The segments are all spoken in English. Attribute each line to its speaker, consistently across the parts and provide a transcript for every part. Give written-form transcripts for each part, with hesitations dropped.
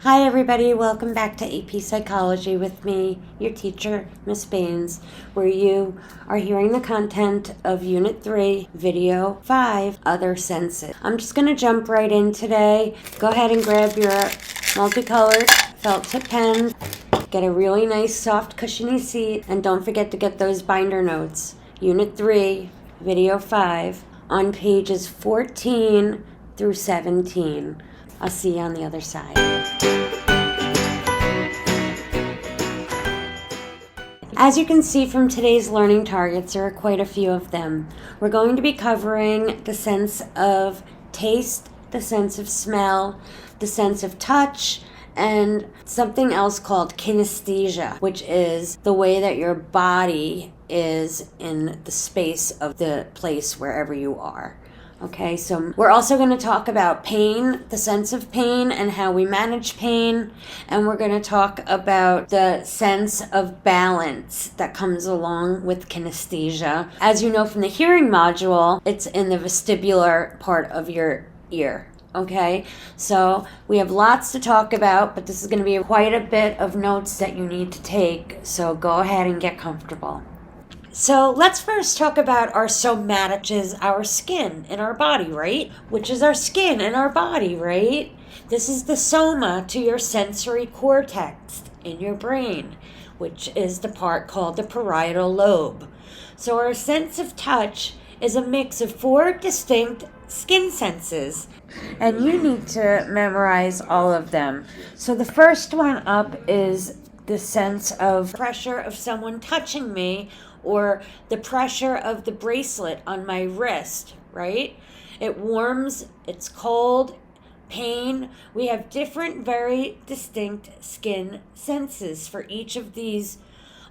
Speaker 1: Hi everybody, welcome back to AP Psychology with me, your teacher, Miss Baines, where you are hearing the content of Unit 3, Video 5, Other Senses. I'm just going to jump right in today. Go ahead and grab your multicolored felt tip pen, get a really nice soft cushiony seat, and don't forget to get those binder notes. Unit 3, Video 5, on pages 14 through 17. I'll see you on the other side. As you can see from today's learning targets, there are quite a few of them. We're going to be covering the sense of taste, the sense of smell, the sense of touch, and something else called kinesthesia, which is the way that your body is in the space of the place wherever you are. Okay, so we're also going to talk about pain, the sense of pain, and how we manage pain. And we're going to talk about the sense of balance that comes along with kinesthesia. As you know from the hearing module, it's in the vestibular part of your ear. Okay, so we have lots to talk about, but this is going to be quite a bit of notes that you need to take. So go ahead and get comfortable. So let's first talk about our somatic, which is our skin in our body, right? Which is our skin in our body, right? This is the soma to your sensory cortex in your brain, which is the part called the parietal lobe. So our sense of touch is a mix of 4 distinct skin senses, and you need to memorize all of them. So the first one up is the sense of pressure of someone touching me, or the pressure of the bracelet on my wrist, right? It warms, it's cold, pain. We have different, very distinct skin senses for each of these.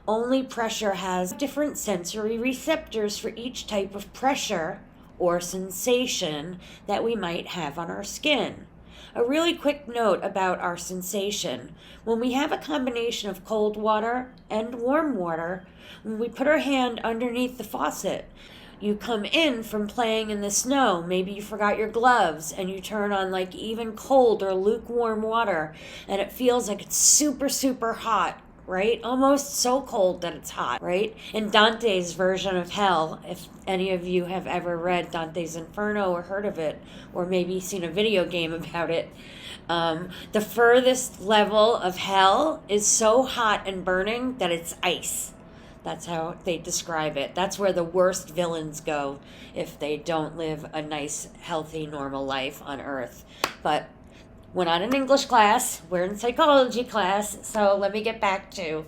Speaker 1: Only pressure has different sensory receptors for each type of pressure or sensation that we might have on our skin. A really quick note about our sensation. When we have a combination of cold water and warm water, when we put our hand underneath the faucet, you come in from playing in the snow, maybe you forgot your gloves, and you turn on like even cold or lukewarm water, and it feels like it's super, super hot, right? Almost so cold that it's hot, right? In Dante's version of hell, if any of you have ever read Dante's Inferno or heard of it, or maybe seen a video game about it, the furthest level of hell is so hot and burning that it's ice. That's how they describe it. That's where the worst villains go if they don't live a nice, healthy, normal life on Earth. But we're not in English class, we're in psychology class, so let me get back to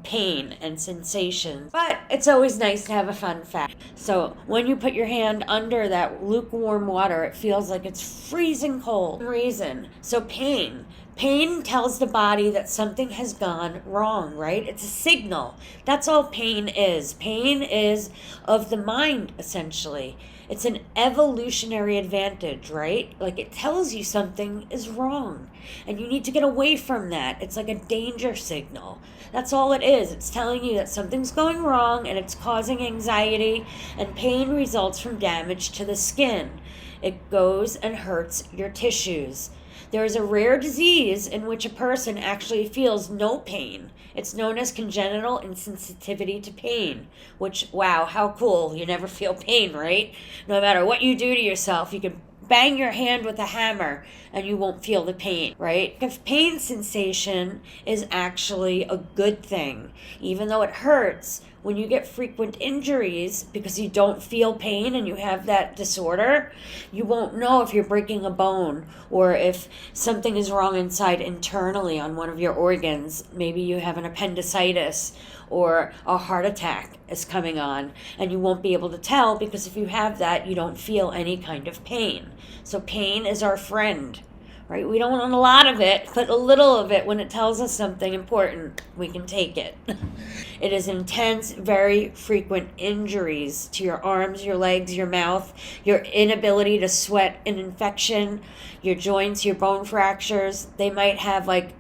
Speaker 1: pain and sensation. But it's always nice to have a fun fact. So when you put your hand under that lukewarm water, it feels like it's freezing cold. Reason. So pain. Pain tells the body that something has gone wrong, right? It's a signal. That's all pain is. Pain is of the mind, essentially. It's an evolutionary advantage, right? Like it tells you something is wrong and you need to get away from that. It's like a danger signal. That's all it is. It's telling you that something's going wrong and it's causing anxiety, and pain results from damage to the skin. It goes and hurts your tissues. There is a rare disease in which a person actually feels no pain. It's known as congenital insensitivity to pain, which, wow, how cool. You never feel pain, right? No matter what you do to yourself, you can bang your hand with a hammer and you won't feel the pain, right? If pain sensation is actually a good thing, even though it hurts. When you get frequent injuries because you don't feel pain and you have that disorder, you won't know if you're breaking a bone or if something is wrong inside internally on one of your organs. Maybe you have an appendicitis or a heart attack is coming on, and you won't be able to tell because if you have that, you don't feel any kind of pain. So pain is our friend. Right? We don't want a lot of it, but a little of it, when it tells us something important, we can take it. It is intense, very frequent injuries to your arms, your legs, your mouth, your inability to sweat an infection, your joints, your bone fractures. They might have like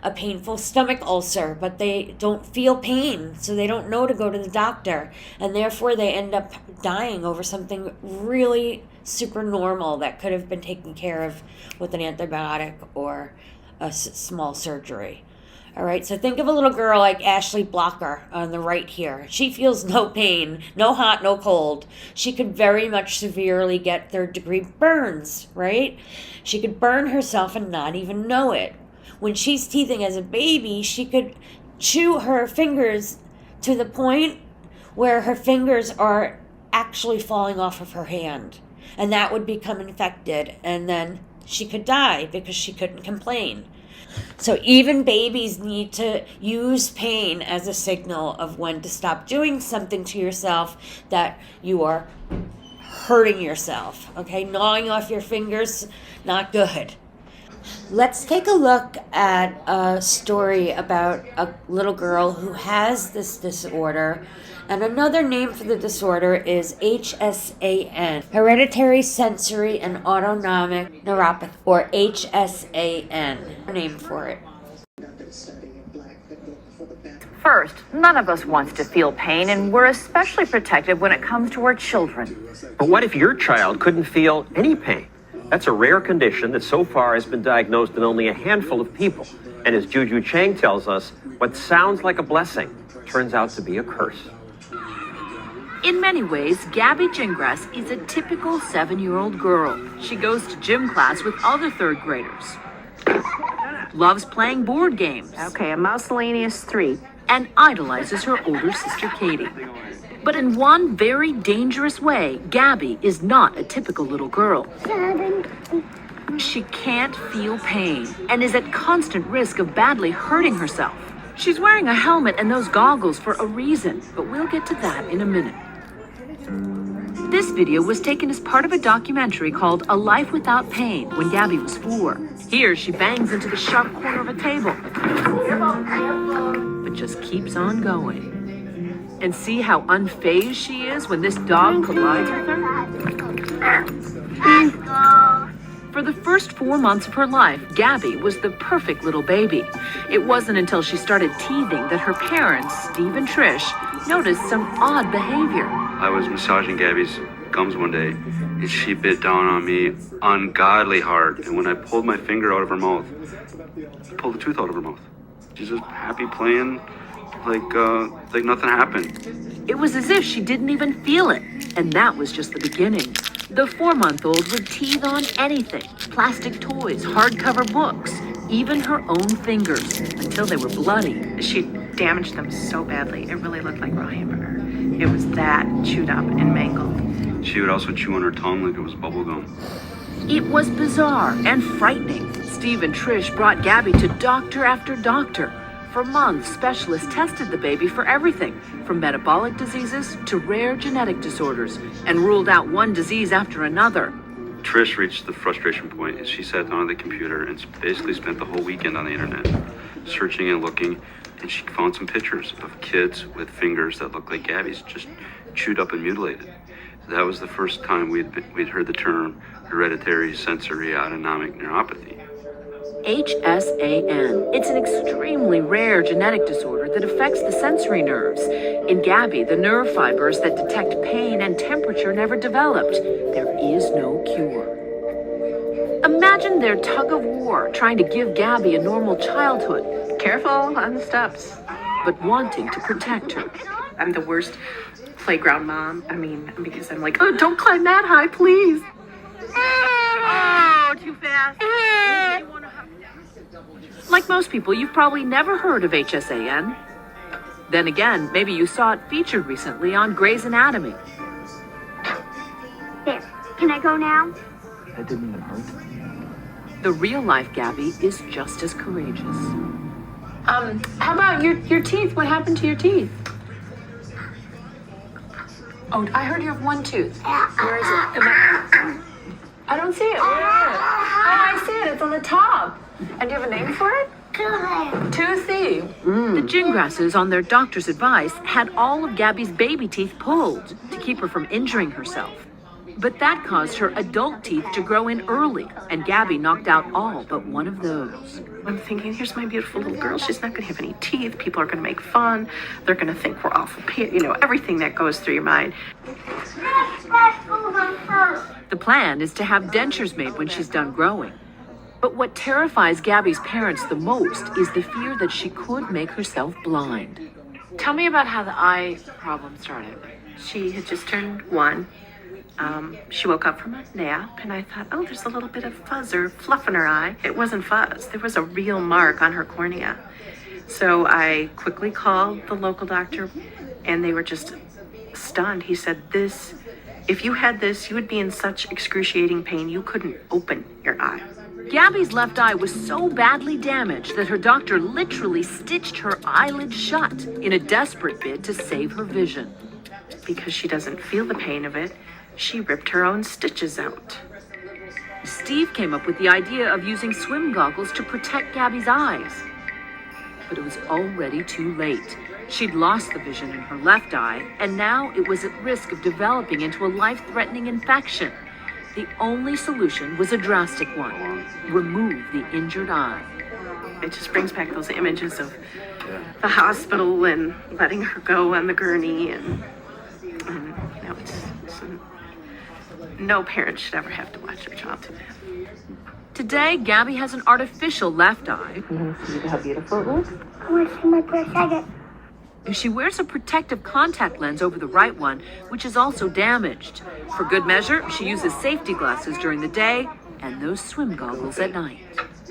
Speaker 1: a painful stomach ulcer, but they don't feel pain, so they don't know to go to the doctor, and therefore they end up dying over something really super normal that could have been taken care of with an antibiotic or a small surgery. All right, so think of a little girl like Ashley Blocker on the right here. She feels no pain, no hot, no cold. She could very much severely get third-degree burns, right? She could burn herself and not even know it. When she's teething as a baby, she could chew her fingers to the point where her fingers are actually falling off of her hand. And that would become infected, and then she could die because she couldn't complain. So even babies need to use pain as a signal of when to stop doing something to yourself that you are hurting yourself. Okay, gnawing off your fingers, not good. Let's take a look at a story about a little girl who has this disorder. And another name for the disorder is HSAN, Hereditary Sensory and Autonomic Neuropathy, or HSAN, name for it.
Speaker 2: First, none of us wants to feel pain, and we're especially protective when it comes to our children.
Speaker 3: But what if your child couldn't feel any pain? That's a rare condition that so far has been diagnosed in only a handful of people. And as Juju Chang tells us, what sounds like a blessing turns out to be a curse.
Speaker 2: In many ways, Gabby Gingras is a typical 7-year-old girl. She goes to gym class with other third graders, loves playing board games.
Speaker 4: Okay, a miscellaneous 3.
Speaker 2: And idolizes her older sister Katie. But in one very dangerous way, Gabby is not a typical little girl. She can't feel pain and is at constant risk of badly hurting herself. She's wearing a helmet and those goggles for a reason, but we'll get to that in a minute. This video was taken as part of a documentary called A Life Without Pain when Gabby was 4. Here she bangs into the sharp corner of a table, but just keeps on going. And see how unfazed she is when this dog collides with her? For the first 4 months of her life, Gabby was the perfect little baby. It wasn't until she started teething that her parents, Steve and Trish, noticed some odd behavior.
Speaker 5: I was massaging Gabby's gums one day, and she bit down on me ungodly hard. And when I pulled my finger out of her mouth, I pulled the tooth out of her mouth. She's just happy playing, like nothing happened.
Speaker 2: It was as if she didn't even feel it, and that was just the beginning. The 4-month-old would teethe on anything: plastic toys, hardcover books, even her own fingers, until they were bloody.
Speaker 4: She damaged them so badly, it really looked like raw hamburger. It was that chewed up and mangled.
Speaker 5: She would also chew on her tongue like it was bubble gum.
Speaker 2: It was bizarre and frightening. Steve and Trish brought Gabby to doctor after doctor. For months, specialists tested the baby for everything, from metabolic diseases to rare genetic disorders, and ruled out one disease after another.
Speaker 5: Trish reached the frustration point as she sat down at the computer and basically spent the whole weekend on the internet, searching and looking, and she found some pictures of kids with fingers that looked like Gabby's, just chewed up and mutilated. That was the first time we'd heard the term hereditary sensory autonomic neuropathy.
Speaker 2: HSAN. It's an extremely rare genetic disorder that affects the sensory nerves. In Gabby, the nerve fibers that detect pain and temperature never developed. There is no cure. Imagine their tug of war trying to give Gabby a normal childhood,
Speaker 4: Careful on the steps.
Speaker 2: but wanting to protect her.
Speaker 4: I'm the worst playground mom. Because I'm like, oh, don't climb that high, please. Oh, too fast.
Speaker 2: Like most people, you've probably never heard of HSAN. Then again, maybe you saw it featured recently on Grey's Anatomy.
Speaker 6: There. Can I go now?
Speaker 3: That didn't even hurt.
Speaker 2: The real-life Gabby is just as courageous.
Speaker 4: How about your teeth? What happened to your teeth? Oh, I heard you have one tooth. Where is it? I don't see it. Where is it? Oh, I see it. It's on the top. And do you have a name for it? Toothy.
Speaker 2: The Gingrasses, on their doctor's advice, had all of Gabby's baby teeth pulled to keep her from injuring herself. But that caused her adult teeth to grow in early, and Gabby knocked out all but one of those.
Speaker 4: I'm thinking, here's my beautiful little girl. She's not going to have any teeth. People are going to make fun. They're going to think we're awful. Everything that goes through your mind.
Speaker 2: The plan is to have dentures made when she's done growing. But what terrifies Gabby's parents the most is the fear that she could make herself blind.
Speaker 4: Tell me about how the eye problem started.
Speaker 6: She had just turned 1. She woke up from a nap, and I thought, oh, there's a little bit of fuzz or fluff in her eye. It wasn't fuzz. There was a real mark on her cornea. So I quickly called the local doctor, and they were just stunned. He said, if you had this, you would be in such excruciating pain, you couldn't open your eye.
Speaker 2: Gabby's left eye was so badly damaged that her doctor literally stitched her eyelid shut in a desperate bid to save her vision.
Speaker 6: Because she doesn't feel the pain of it, she ripped her own stitches out.
Speaker 2: Steve came up with the idea of using swim goggles to protect Gabby's eyes. But it was already too late. She'd lost the vision in her left eye, and now it was at risk of developing into a life-threatening infection. The only solution was a drastic one: remove the injured eye.
Speaker 6: It just brings back those images of the hospital and letting her go on the gurney, and no parent should ever have to watch their child do that.
Speaker 2: Today, Gabby has an artificial left eye.
Speaker 6: See how beautiful it looks?
Speaker 2: She wears a protective contact lens over the right one, which is also damaged. For good measure, she uses safety glasses during the day and those swim goggles at night.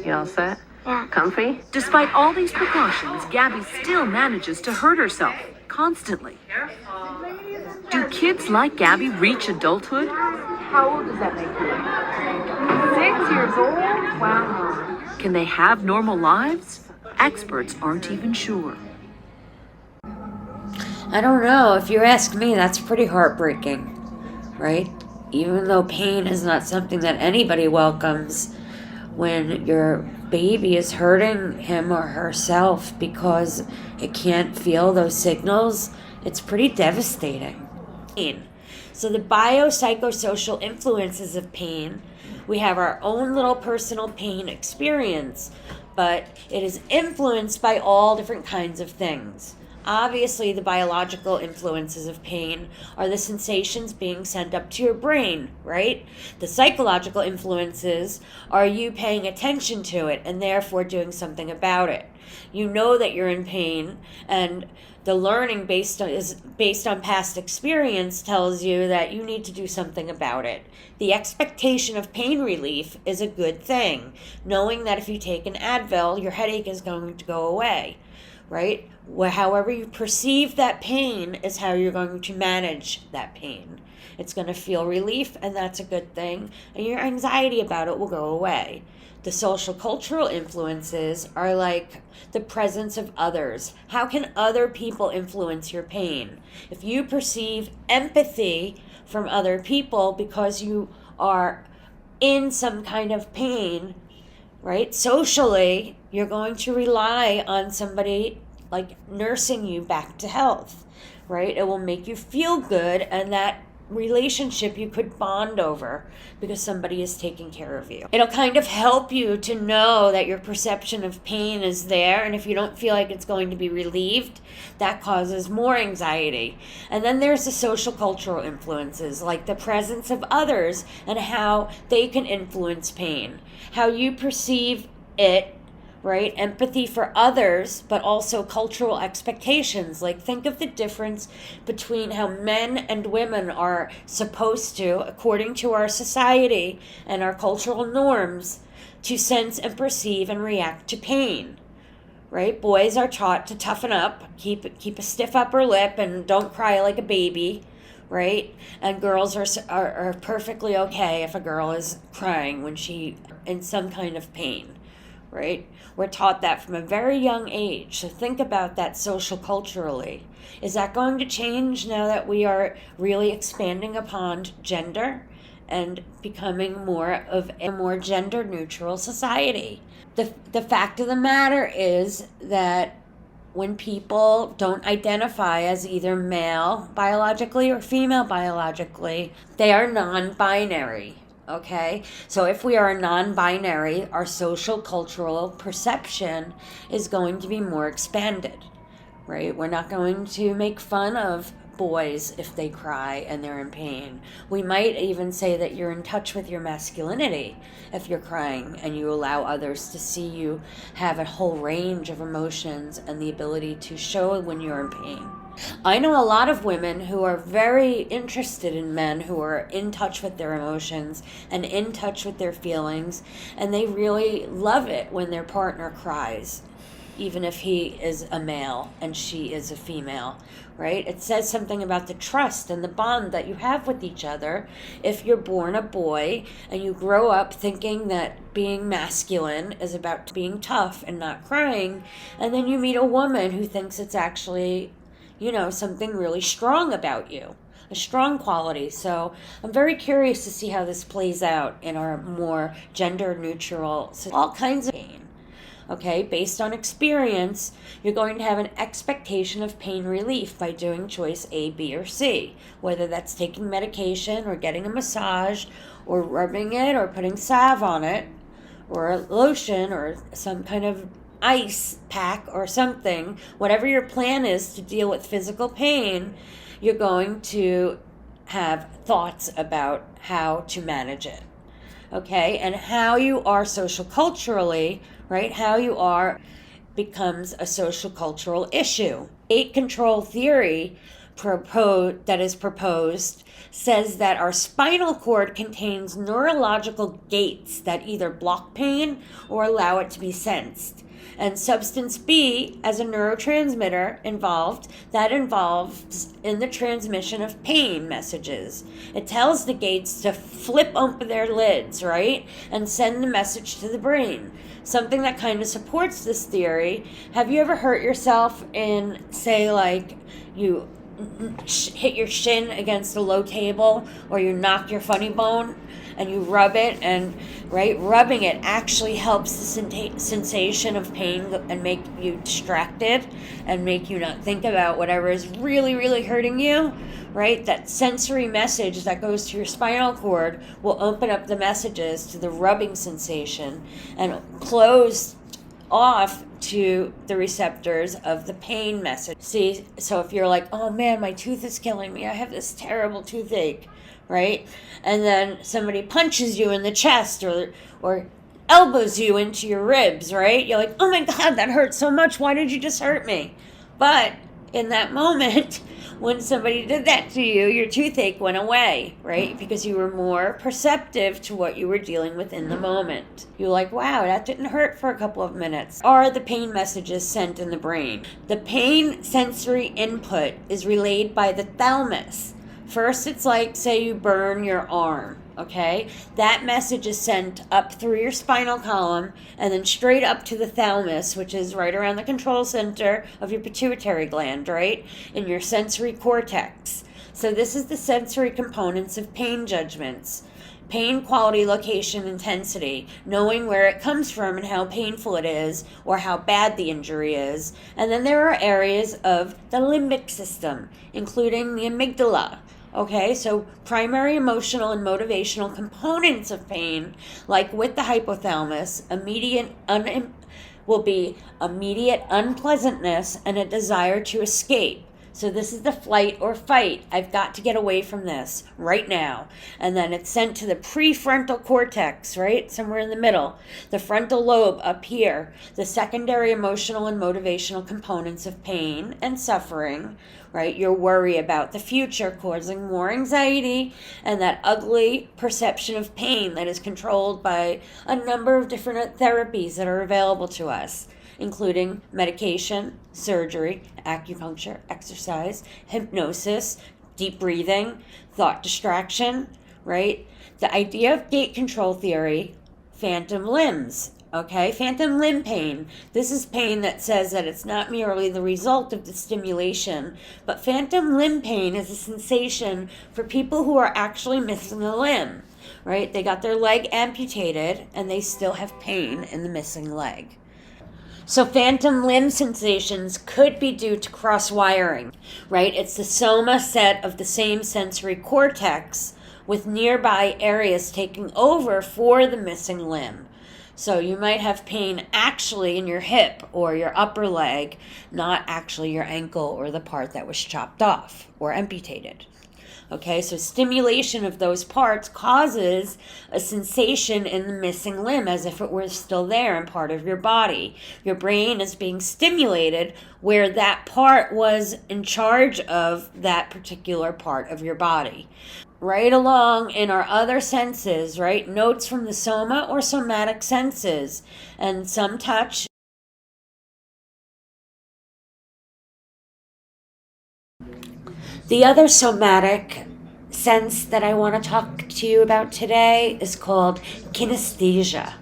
Speaker 6: You all set? Yeah. Comfy?
Speaker 2: Despite all these precautions, Gabby still manages to hurt herself constantly. Do kids like Gabby reach adulthood?
Speaker 4: How old does that make you? 6 years old? Wow.
Speaker 2: Can they have normal lives? Experts aren't even sure.
Speaker 1: I don't know. If you ask me, that's pretty heartbreaking, right? Even though pain is not something that anybody welcomes, when your baby is hurting him or herself because it can't feel those signals, it's pretty devastating. So the biopsychosocial influences of pain, we have our own little personal pain experience, but it is influenced by all different kinds of things. Obviously, the biological influences of pain are the sensations being sent up to your brain, right? The psychological influences are you paying attention to it and therefore doing something about it. You know that you're in pain, and the learning based on past experience tells you that you need to do something about it. The expectation of pain relief is a good thing, knowing that if you take an Advil, your headache is going to go away, right? However you perceive that pain is how you're going to manage that pain. It's going to feel relief, and that's a good thing, and your anxiety about it will go away. The social cultural influences are like the presence of others. How can other people influence your pain? If you perceive empathy from other people because you are in some kind of pain, right? Socially, you're going to rely on somebody like nursing you back to health, right? It will make you feel good, and that relationship you could bond over because somebody is taking care of you. It'll kind of help you to know that your perception of pain is there, and if you don't feel like it's going to be relieved, that causes more anxiety. And then there's the social cultural influences, like the presence of others and how they can influence pain, how you perceive it, right? Empathy for others, but also cultural expectations. Like, think of the difference between how men and women are supposed to, according to our society and our cultural norms, to sense and perceive and react to pain, right? Boys are taught to toughen up, keep a stiff upper lip, and don't cry like a baby, right? And girls are perfectly okay if a girl is crying when she in some kind of pain, right? We're taught that from a very young age. So think about that social culturally. Is that going to change now that we are really expanding upon gender and becoming more of a more gender neutral society? The fact of the matter is that when people don't identify as either male biologically or female biologically, they are non-binary. Okay, so if we are non-binary, our social cultural perception is going to be more expanded, right? We're not going to make fun of boys if they cry and they're in pain. We might even say that you're in touch with your masculinity if you're crying and you allow others to see you have a whole range of emotions and the ability to show when you're in pain. I know a lot of women who are very interested in men who are in touch with their emotions and in touch with their feelings, and they really love it when their partner cries, even if he is a male and she is a female, right? It says something about the trust and the bond that you have with each other. If you're born a boy and you grow up thinking that being masculine is about being tough and not crying, and then you meet a woman who thinks it's actually, something really strong about you, a strong quality. So I'm very curious to see how this plays out in our more gender neutral, all kinds of pain. Okay, based on experience, you're going to have an expectation of pain relief by doing choice A, B, or C, whether that's taking medication or getting a massage or rubbing it or putting salve on it or a lotion or some kind of ice pack or something. Whatever your plan is to deal with physical pain, you're going to have thoughts about how to manage it. Okay, and how you are social culturally, right? How you are becomes a social cultural issue. Gate control theory that is proposed says that our spinal cord contains neurological gates that either block pain or allow it to be sensed. And substance B, as a neurotransmitter involves in the transmission of pain messages. It tells the gates to flip open their lids, right? And send the message to the brain. Something that kind of supports this theory. Have you ever hurt yourself in, say, like you hit your shin against a low table or you knock your funny bone and you rub it, and rubbing it actually helps the sensation of pain and make you distracted and make you not think about whatever is really, really hurting you, right? That sensory message that goes to your spinal cord will open up the messages to the rubbing sensation and close off to the receptors of the pain message. See, so if you're like, oh man, my tooth is killing me, I have this terrible toothache, right? And then somebody punches you in the chest or elbows you into your ribs, right? You're like, oh my God, that hurts so much. Why did you just hurt me? But in that moment, when somebody did that to you, your toothache went away, right? Because you were more perceptive to what you were dealing with in the moment. You're like, wow, that didn't hurt for a couple of minutes. Are the pain messages sent in the brain? The pain sensory input is relayed by the thalamus. First, it's like, say you burn your arm, okay? That message is sent up through your spinal column and then straight up to the thalamus, which is right around the control center of your pituitary gland, right? In your sensory cortex. So this is the sensory components of pain judgments. Pain, quality, location, intensity, knowing where it comes from and how painful it is or how bad the injury is. And then there are areas of the limbic system, including the amygdala. Okay, so primary emotional and motivational components of pain, like with the hypothalamus, will be immediate unpleasantness and a desire to escape. So this is the flight or fight. I've got to get away from this right now. And then it's sent to the prefrontal cortex, right? Somewhere in the middle. The frontal lobe up here. The secondary emotional and motivational components of pain and suffering, right? Your worry about the future causing more anxiety and that ugly perception of pain that is controlled by a number of different therapies that are available to us, including medication, surgery, acupuncture, exercise, hypnosis, deep breathing, thought distraction, right? The idea of gate control theory, phantom limbs, okay? Phantom limb pain. This is pain that says that it's not merely the result of the stimulation, but phantom limb pain is a sensation for people who are actually missing a limb, right? They got their leg amputated and they still have pain in the missing leg. So phantom limb sensations could be due to cross-wiring, right? It's the soma set of the same sensory cortex with nearby areas taking over for the missing limb. So you might have pain actually in your hip or your upper leg, not actually your ankle or the part that was chopped off or amputated. Okay, so stimulation of those parts causes a sensation in the missing limb as if it were still there and part of your body. Your brain is being stimulated where that part was in charge of that particular part of your body. Right along in our other senses, right? Notes from the soma or somatic senses, and some touch. The other somatic sense that I want to talk to you about today is called kinesthesia.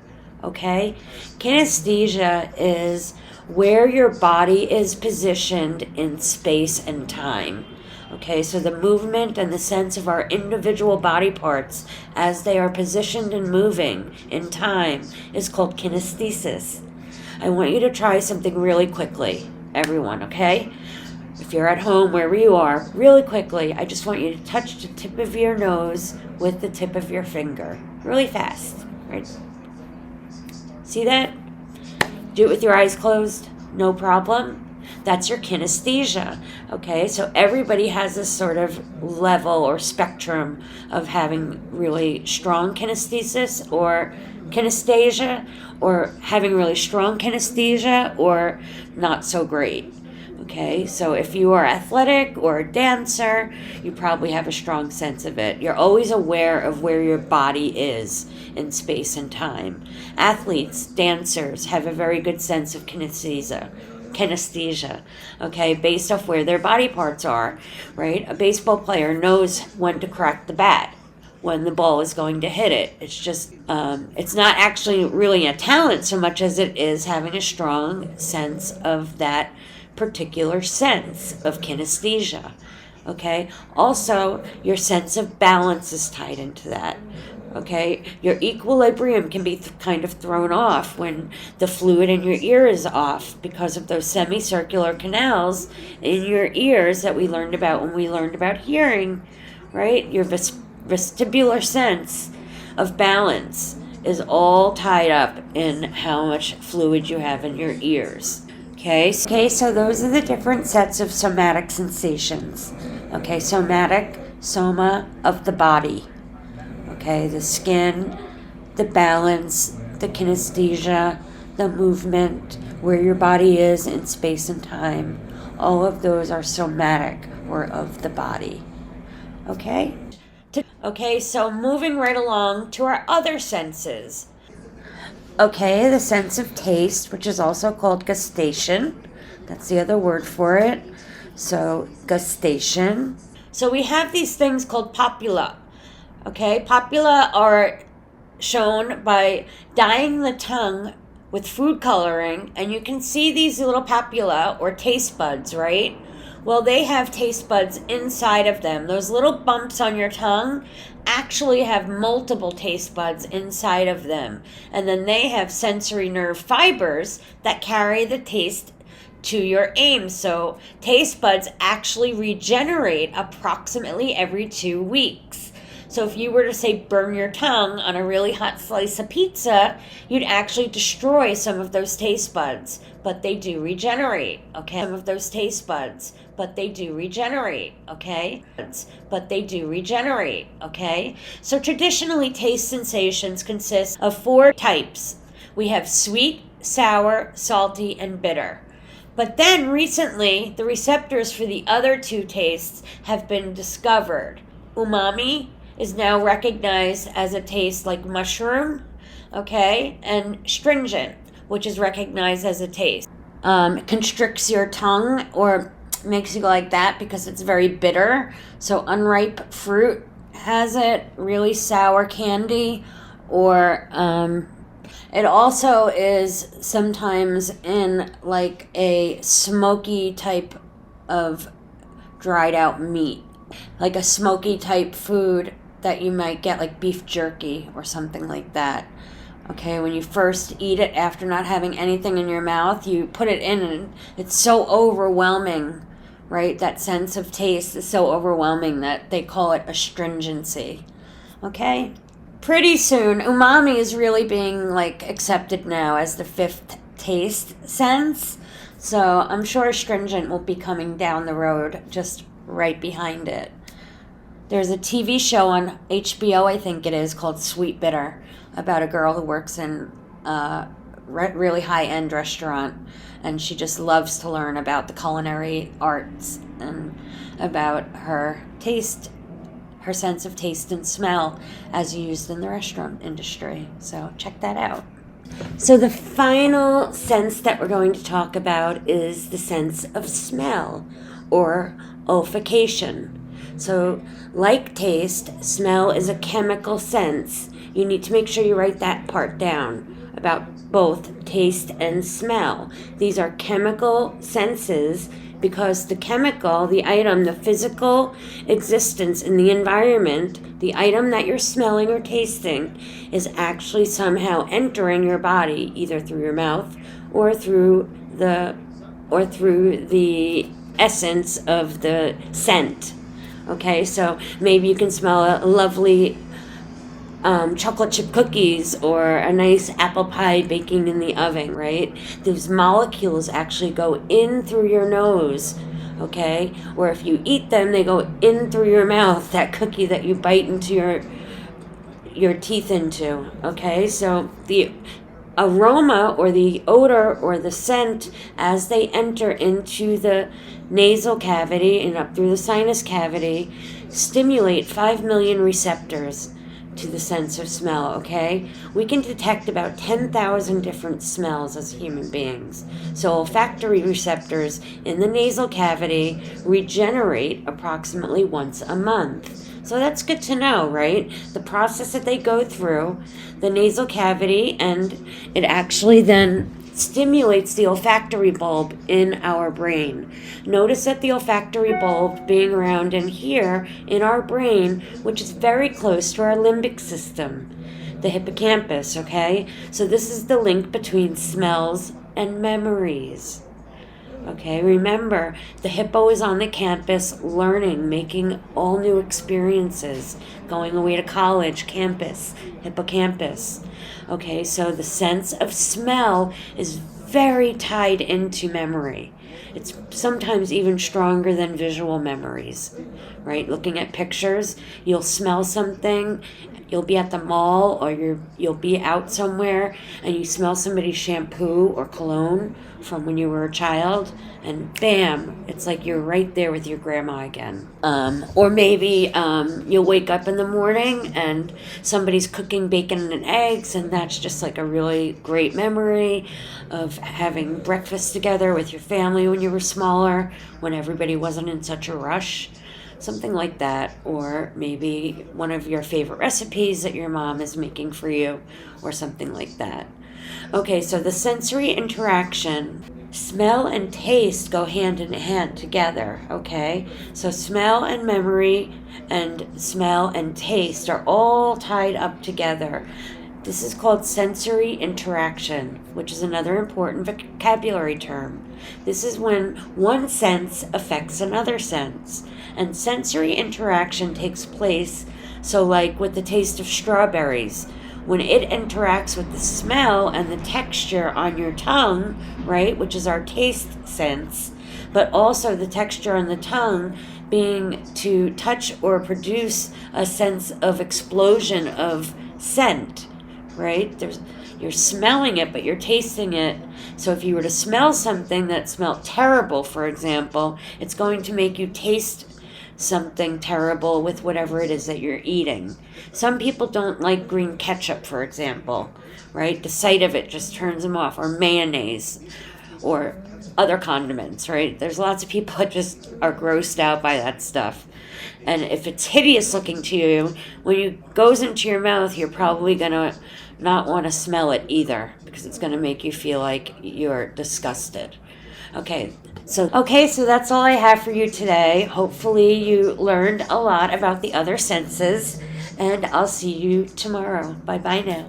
Speaker 1: Okay? Kinesthesia is where your body is positioned in space and time. Okay, so the movement and the sense of our individual body parts as they are positioned and moving in time is called kinesthesis. I want you to try something really quickly, everyone, okay? If you're at home, wherever you are, really quickly, I just want you to touch the tip of your nose with the tip of your finger. Really fast, right? See that? Do it with your eyes closed, no problem. That's your kinesthesia, okay? So everybody has this sort of level or spectrum of having really strong kinesthesis or kinesthesia, or having really strong kinesthesia or not so great. Okay, so if you are athletic or a dancer, you probably have a strong sense of it. You're always aware of where your body is in space and time. Athletes, dancers have a very good sense of kinesthesia, okay, based off where their body parts are, right? A baseball player knows when to crack the bat, when the ball is going to hit it. It's just, it's not actually really a talent so much as it is having a strong sense of that particular sense of kinesthesia, okay? Also, your sense of balance is tied into that, okay? Your equilibrium can be kind of thrown off when the fluid in your ear is off because of those semicircular canals in your ears that we learned about when we learned about hearing, right? Your vestibular sense of balance is all tied up in how much fluid you have in your ears. Okay, so those are the different sets of somatic sensations. Okay, somatic, soma of the body. Okay, the skin, the balance, the kinesthesia, the movement, where your body is in space and time. All of those are somatic or of the body. Okay? Okay, so moving right along to our other senses. Okay, the sense of taste, which is also called gustation. That's the other word for it. So, gustation. So we have these things called papilla. Okay, papilla are shown by dyeing the tongue with food coloring, and you can see these little papilla or taste buds, right? Well, they have taste buds inside of them. Those little bumps on your tongue actually have multiple taste buds inside of them. And then they have sensory nerve fibers that carry the taste to your aim. So taste buds actually regenerate approximately every 2 weeks. So if you were to say burn your tongue on a really hot slice of pizza, you'd actually destroy some of those taste buds, but they do regenerate, okay? Some of those taste buds, but they do regenerate, okay? But they do regenerate, okay? So traditionally, taste sensations consist of 4 types. We have sweet, sour, salty, and bitter. But then recently, the receptors for the other 2 tastes have been discovered. Umami is now recognized as a taste like mushroom, okay? And stringent, which is recognized as a taste. Constricts your tongue or makes you go like that because it's very bitter. So unripe fruit has it, really sour candy, or it also is sometimes in like a smoky type of dried out meat, like a smoky type food that you might get, like beef jerky or something like that. Okay, when you first eat it after not having anything in your mouth, you put it in and it's so overwhelming, right? That sense of taste is so overwhelming that they call it astringency. Okay? pretty soon, umami is really being like accepted now as the 5th taste sense. So I'm sure astringent will be coming down the road just right behind it. There's a TV show on HBO, I think it is, called Sweet Bitter, about a girl who works in a really high-end restaurant, and she just loves to learn about the culinary arts and about her taste, her sense of taste and smell as used in the restaurant industry. So check that out. So the final sense that we're going to talk about is the sense of smell, or olfaction. So like taste, smell is a chemical sense. You need to make sure you write that part down about both taste and smell. These are chemical senses because the chemical, the item, the physical existence in the environment, the item that you're smelling or tasting is actually somehow entering your body, either through your mouth or through the essence of the scent. Okay, so maybe you can smell a lovely chocolate chip cookies or a nice apple pie baking in the oven, right? Those molecules actually go in through your nose, okay? Or if you eat them, they go in through your mouth, that cookie that you bite into your teeth into, okay? So the aroma or the odor or the scent, as they enter into the nasal cavity and up through the sinus cavity, stimulate 5 million receptors to the sense of smell, okay? We can detect about 10,000 different smells as human beings. So olfactory receptors in the nasal cavity regenerate approximately once a month. So that's good to know, right? The process that they go through, the nasal cavity, and it actually then stimulates the olfactory bulb in our brain. Notice that the olfactory bulb being around in here in our brain, which is very close to our limbic system, the hippocampus, okay? So this is the link between smells and memories. Okay, remember, the hippo is on the campus learning, making all new experiences, going away to college, campus, hippocampus. Okay, so the sense of smell is very tied into memory. It's sometimes even stronger than visual memories, right? Looking at pictures, you'll smell something, you'll be at the mall or you'll be out somewhere and you smell somebody's shampoo or cologne from when you were a child, and bam, it's like you're right there with your grandma again. Or maybe you'll wake up in the morning and somebody's cooking bacon and eggs, and that's just like a really great memory of having breakfast together with your family when you were smaller, when everybody wasn't in such a rush. Something like that. Or maybe one of your favorite recipes that your mom is making for you, or something like that. Okay, so the sensory interaction, smell and taste go hand in hand together, okay? So smell and memory and smell and taste are all tied up together. This is called sensory interaction, which is another important vocabulary term. This is when one sense affects another sense. And sensory interaction takes place, so like with the taste of strawberries, when it interacts with the smell and the texture on your tongue, right, which is our taste sense, but also the texture on the tongue being to touch or produce a sense of explosion of scent, right? You're smelling it, but you're tasting it. So if you were to smell something that smelled terrible, for example, it's going to make you taste something terrible with whatever it is that you're eating. Some people don't like green ketchup, for example, right? The sight of it just turns them off, or mayonnaise, or other condiments, right? There's lots of people that just are grossed out by that stuff. And if it's hideous looking to you, when it goes into your mouth, you're probably going to not want to smell it either, because it's going to make you feel like you're disgusted. Okay, so that's all I have for you today. Hopefully you learned a lot about the other senses, and I'll see you tomorrow. Bye-bye now.